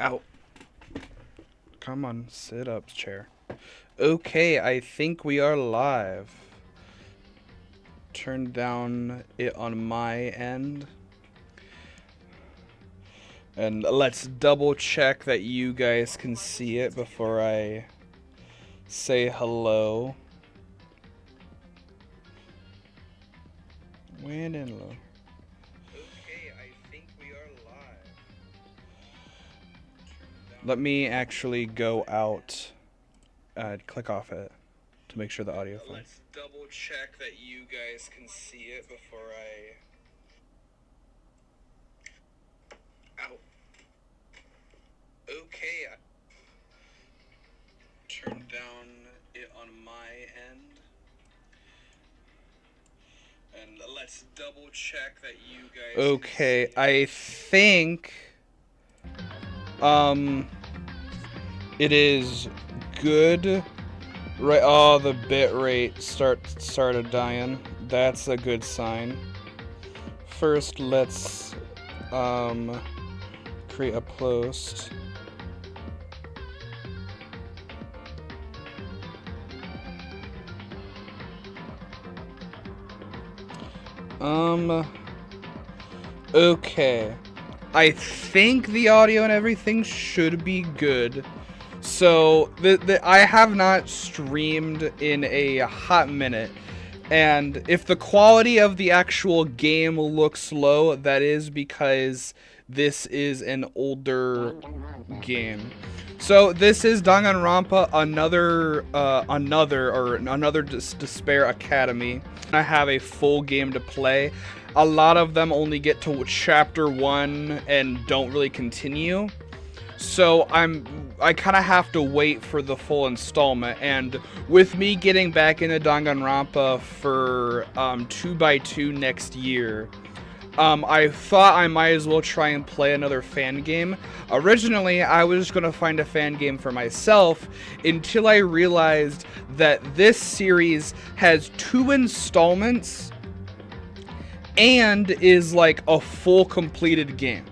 Ow. Come on, sit up, chair. Okay, I think we are live. Turn down it on my end. And let's double check that you guys can see it before I say hello. Wind and low. Okay, I think we are live. Let me actually go out. Click off it to make sure the audio fine. Let's double check that you guys can see it before I. Ow. Okay. Turn down it on my end. And let's double check that you guys. Okay, I think it is good. Right, oh, the bit rate started dying. That's a good sign. First, let's create a post. Okay. I think the audio and everything should be good. So, I have not streamed in a hot minute. And if the quality of the actual game looks low, that is because this is an older game. So this is Danganronpa Another Despair Academy. I have a full game to play. A lot of them only get to chapter 1 and don't really continue. So I kind of have to wait for the full installment, and with me getting back into Danganronpa for 2x2 next year, I thought I might as well try and play another fan game. Originally, I was going to find a fan game for myself until I realized that this series has 2 installments and is like a full completed game.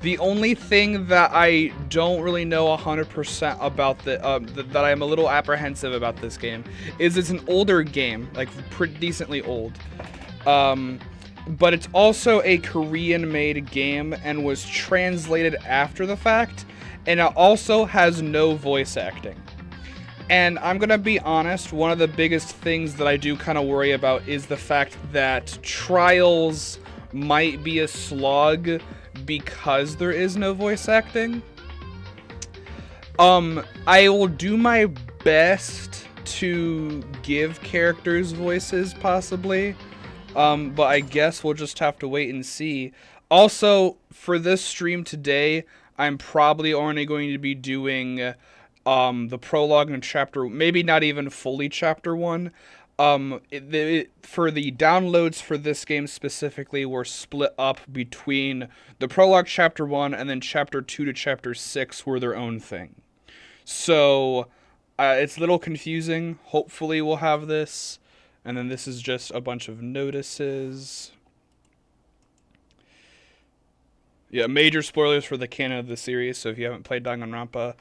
The only thing that I don't really know 100% about that I'm a little apprehensive about this game is it's an older game, like pretty decently old. But it's also a Korean-made game and was translated after the fact, and it also has no voice acting. And I'm gonna be honest, one of the biggest things that I do kind of worry about is the fact that trials might be a slog because there is no voice acting. I will do my best to give characters voices, possibly. But I guess we'll just have to wait and see. Also, for this stream today, I'm probably only going to be doing the prologue and chapter, maybe not even fully chapter 1. For the downloads for this game specifically were split up between the prologue chapter 1 and then chapter 2 to chapter 6 were their own thing. So it's a little confusing. Hopefully we'll have this. And then this is just a bunch of notices. Yeah, major spoilers for the canon of the series, so if you haven't played Danganronpa,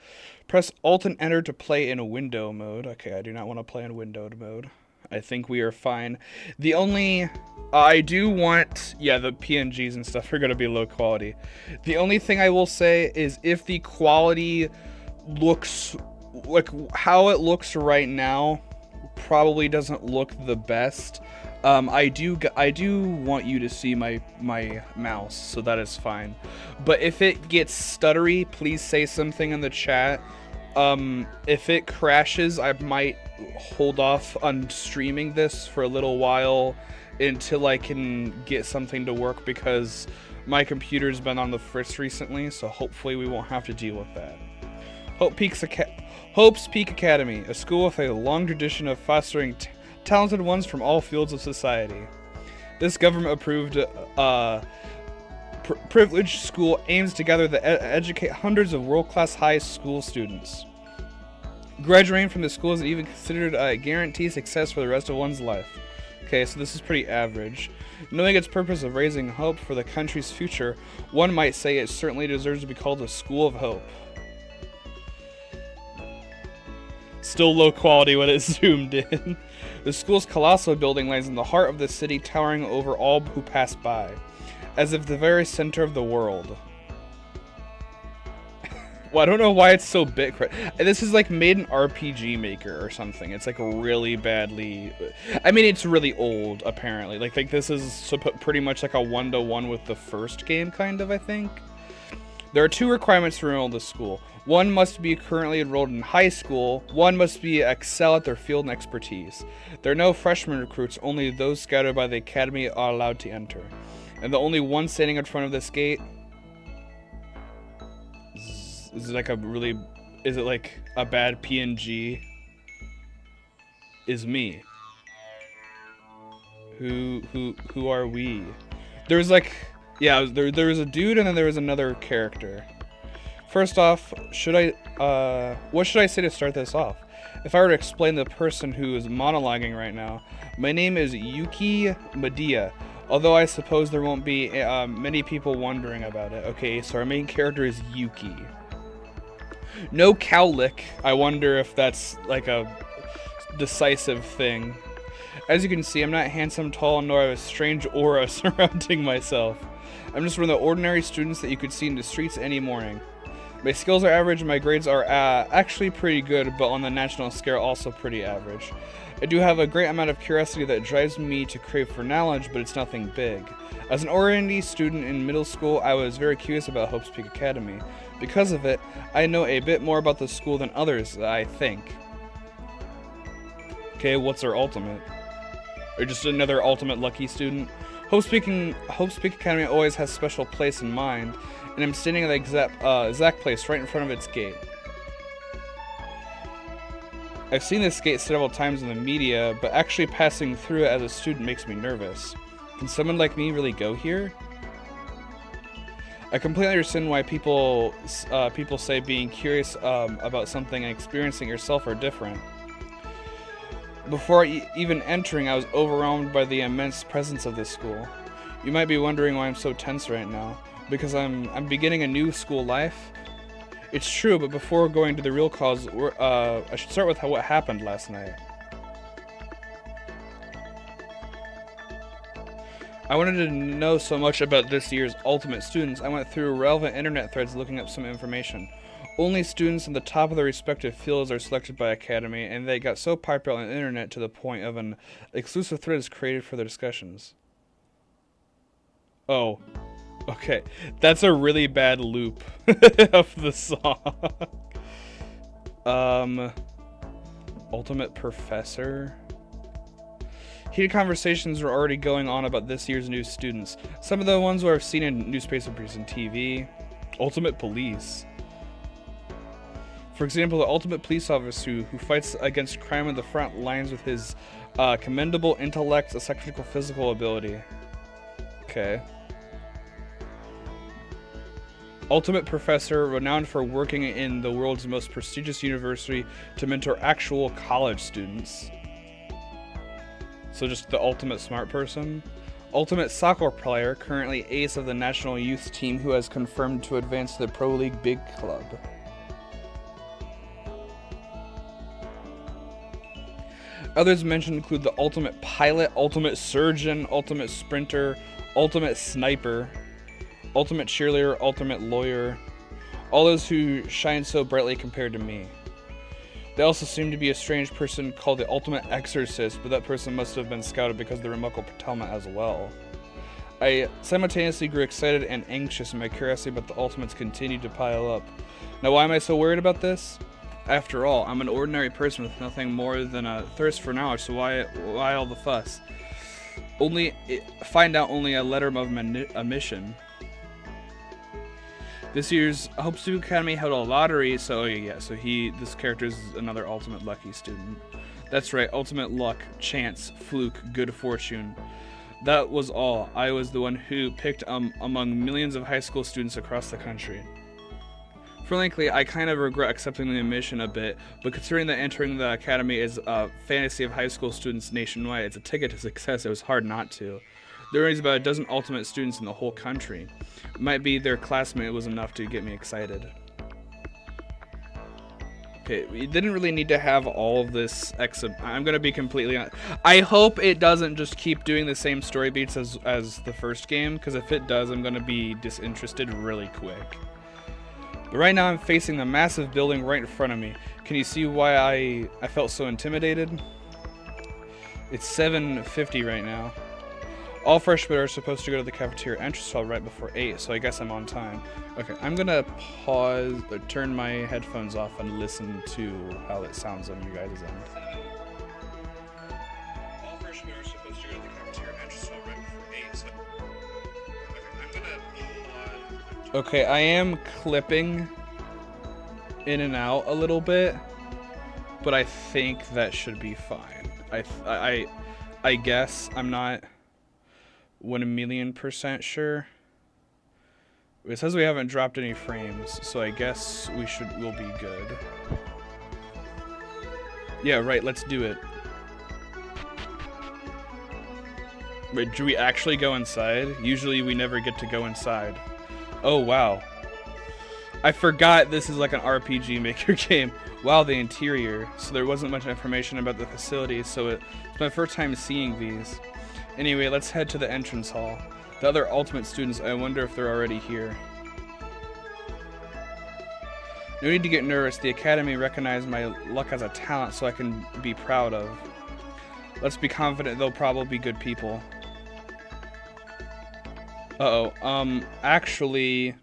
press Alt and Enter to play in window mode. Okay, I do not want to play in windowed mode. I think we are fine. The only... I do want... Yeah, the PNGs and stuff are going to be low quality. The only thing I will say is if the quality looks... like how it looks right now probably doesn't look the best. I do want you to see my mouse, so that is fine. But if it gets stuttery, please say something in the chat. If it crashes, I might hold off on streaming this for a little while until I can get something to work, because my computer's been on the fritz recently, so hopefully we won't have to deal with that. Hope's Peak Academy, a school with a long tradition of fostering talented ones from all fields of society. This government-approved privileged school aims together to educate hundreds of world-class high school students. Graduating from the school is even considered a guaranteed success for the rest of one's life. Okay, so this is pretty average. Knowing its purpose of raising hope for the country's future, one might say it certainly deserves to be called a school of hope. Still low quality when it's zoomed in. The school's colossal building lies in the heart of the city, towering over all who pass by, as if the very center of the world. Well, I don't know why it's so big. This is like made in RPG Maker or something. It's like really badly. I mean, it's really old apparently. Like this is pretty much like a 1-to-1 with the first game, kind of. I think there are 2 requirements to enroll in this school. One must be currently enrolled in high school. One must be excel at their field and expertise. There are no freshman recruits. Only those scouted by the academy are allowed to enter. And the only one standing in front of this gate. Is it like a really, is it like a bad PNG? Is me. Who are we? There was like, yeah, there was a dude and then there was another character. First off, what should I say to start this off? If I were to explain the person who is monologuing right now, my name is Yuki Medea. Although I suppose there won't be many people wondering about it. Okay, so our main character is Yuki. No cowlick. I wonder if that's like a decisive thing. As you can see, I'm not handsome, tall, nor have a strange aura surrounding myself. I'm just one of the ordinary students that you could see in the streets any morning. My skills are average and my grades are actually pretty good, but on the national scale also pretty average. I do have a great amount of curiosity that drives me to crave for knowledge, but it's nothing big. As an R&D student in middle school, I was very curious about Hope's Peak Academy. Because of it, I know a bit more about the school than others, I think. Okay, what's our ultimate? Or just another ultimate lucky student? Hope's Peak Academy always has a special place in mind, and I'm standing at the exact place right in front of its gate. I've seen this gate several times in the media, but actually passing through it as a student makes me nervous. Can someone like me really go here? I completely understand why people say being curious about something and experiencing it yourself are different. Before even entering, I was overwhelmed by the immense presence of this school. You might be wondering why I'm so tense right now. Because I'm beginning a new school life. It's true, but before going to the real cause, I should start with what happened last night. I wanted to know so much about this year's ultimate students, I went through relevant internet threads looking up some information. Only students in the top of their respective fields are selected by Academy, and they got so popular on the internet to the point of an exclusive thread is created for their discussions. Oh. Okay, that's a really bad loop of the song. Ultimate Professor. Heated conversations are already going on about this year's new students. Some of the ones where I've seen in newspapers and TV. Ultimate Police. For example, the ultimate police officer who fights against crime on the front lines with his commendable intellect, a technical physical ability. Okay. Ultimate Professor, renowned for working in the world's most prestigious university to mentor actual college students. So just the ultimate smart person. Ultimate Soccer Player, currently ace of the national youth team who has confirmed to advance to the Pro League Big Club. Others mentioned include the Ultimate Pilot, Ultimate Surgeon, Ultimate Sprinter, Ultimate Sniper, Ultimate Cheerleader, Ultimate Lawyer, all those who shine so brightly compared to me. There also seemed to be a strange person called the Ultimate Exorcist, but that person must have been scouted because of the remarkable Patelma as well. I simultaneously grew excited and anxious, and my curiosity about the Ultimates continued to pile up. Now, why am I so worried about this? After all, I'm an ordinary person with nothing more than a thirst for knowledge, so why all the fuss? Find out only a letter of omission. This year's Hope Student Academy held a lottery, so this character is another ultimate lucky student. That's right, ultimate luck, chance, fluke, good fortune. That was all. I was the one who picked among millions of high school students across the country. Frankly, I kind of regret accepting the admission a bit, but considering that entering the academy is a fantasy of high school students nationwide, it's a ticket to success, it was hard not to. There is about a dozen ultimate students in the whole country. It might be their classmate was enough to get me excited. Okay, we didn't really need to have all of this I'm gonna be completely honest. I hope it doesn't just keep doing the same story beats as the first game, because if it does, I'm gonna be disinterested really quick. But right now I'm facing the massive building right in front of me. Can you see why I felt so intimidated? It's 7:50 right now. All freshmen are supposed to go to the cafeteria entrance hall right before 8, so I guess I'm on time. Okay, I'm gonna pause, turn my headphones off and listen to how it sounds on you guys' end. All freshmen are supposed to go to the cafeteria entrance hall right before 8, so... Okay, I'm gonna pause. Okay, I am clipping in and out a little bit, but I think that should be fine. I guess I'm not 1,000,000% sure. It says we haven't dropped any frames, so I guess we'll be good. Yeah, right, let's do it. Wait, do we actually go inside? Usually we never get to go inside. Oh, wow. I forgot this is like an RPG Maker game. Wow, the interior. So there wasn't much information about the facility, so it's my first time seeing these. Anyway, let's head to the entrance hall. The other ultimate students, I wonder if they're already here. No need to get nervous. The academy recognized my luck as a talent, so I can be proud of. Let's be confident they'll probably be good people. Uh-oh. Actually...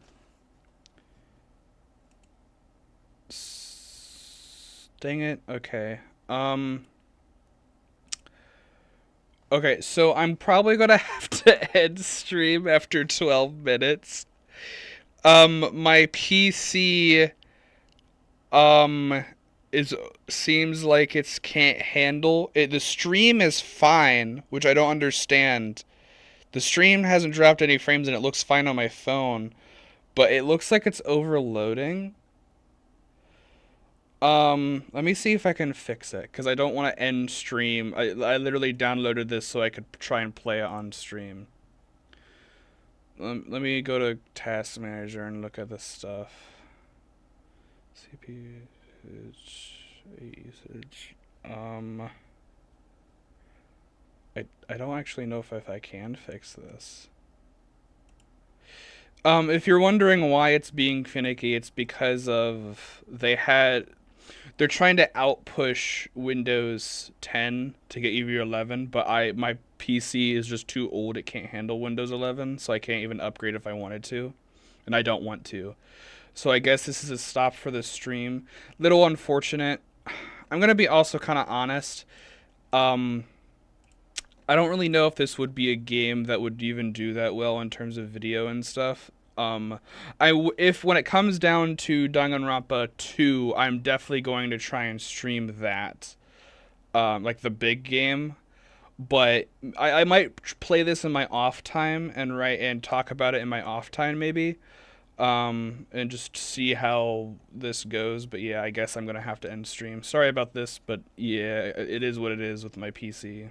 Dang it. Okay. Okay, so I'm probably gonna have to end stream after 12 minutes. My PC, seems like it can't handle it. The stream is fine, which I don't understand. The stream hasn't dropped any frames and it looks fine on my phone, but it looks like it's overloading. Let me see if I can fix it, because I don't want to end stream. I literally downloaded this so I could try and play it on stream. Let me go to Task Manager and look at this stuff. CPU usage. I don't actually know if I can fix this. If you're wondering why it's being finicky, it's because of they're trying to outpush Windows 10 to get you your 11, but my PC is just too old. It can't handle Windows 11, so I can't even upgrade if I wanted to, and I don't want to. So I guess this is a stop for the stream. Little unfortunate. I'm gonna be also kind of honest. I don't really know if this would be a game that would even do that well in terms of video and stuff. If when it comes down to Danganronpa 2, I'm definitely going to try and stream that, like the big game. But I might play this in my off time and talk about it in my off time maybe, and just see how this goes. But yeah, I guess I'm gonna have to end stream. Sorry about this, but yeah, it is what it is with my PC.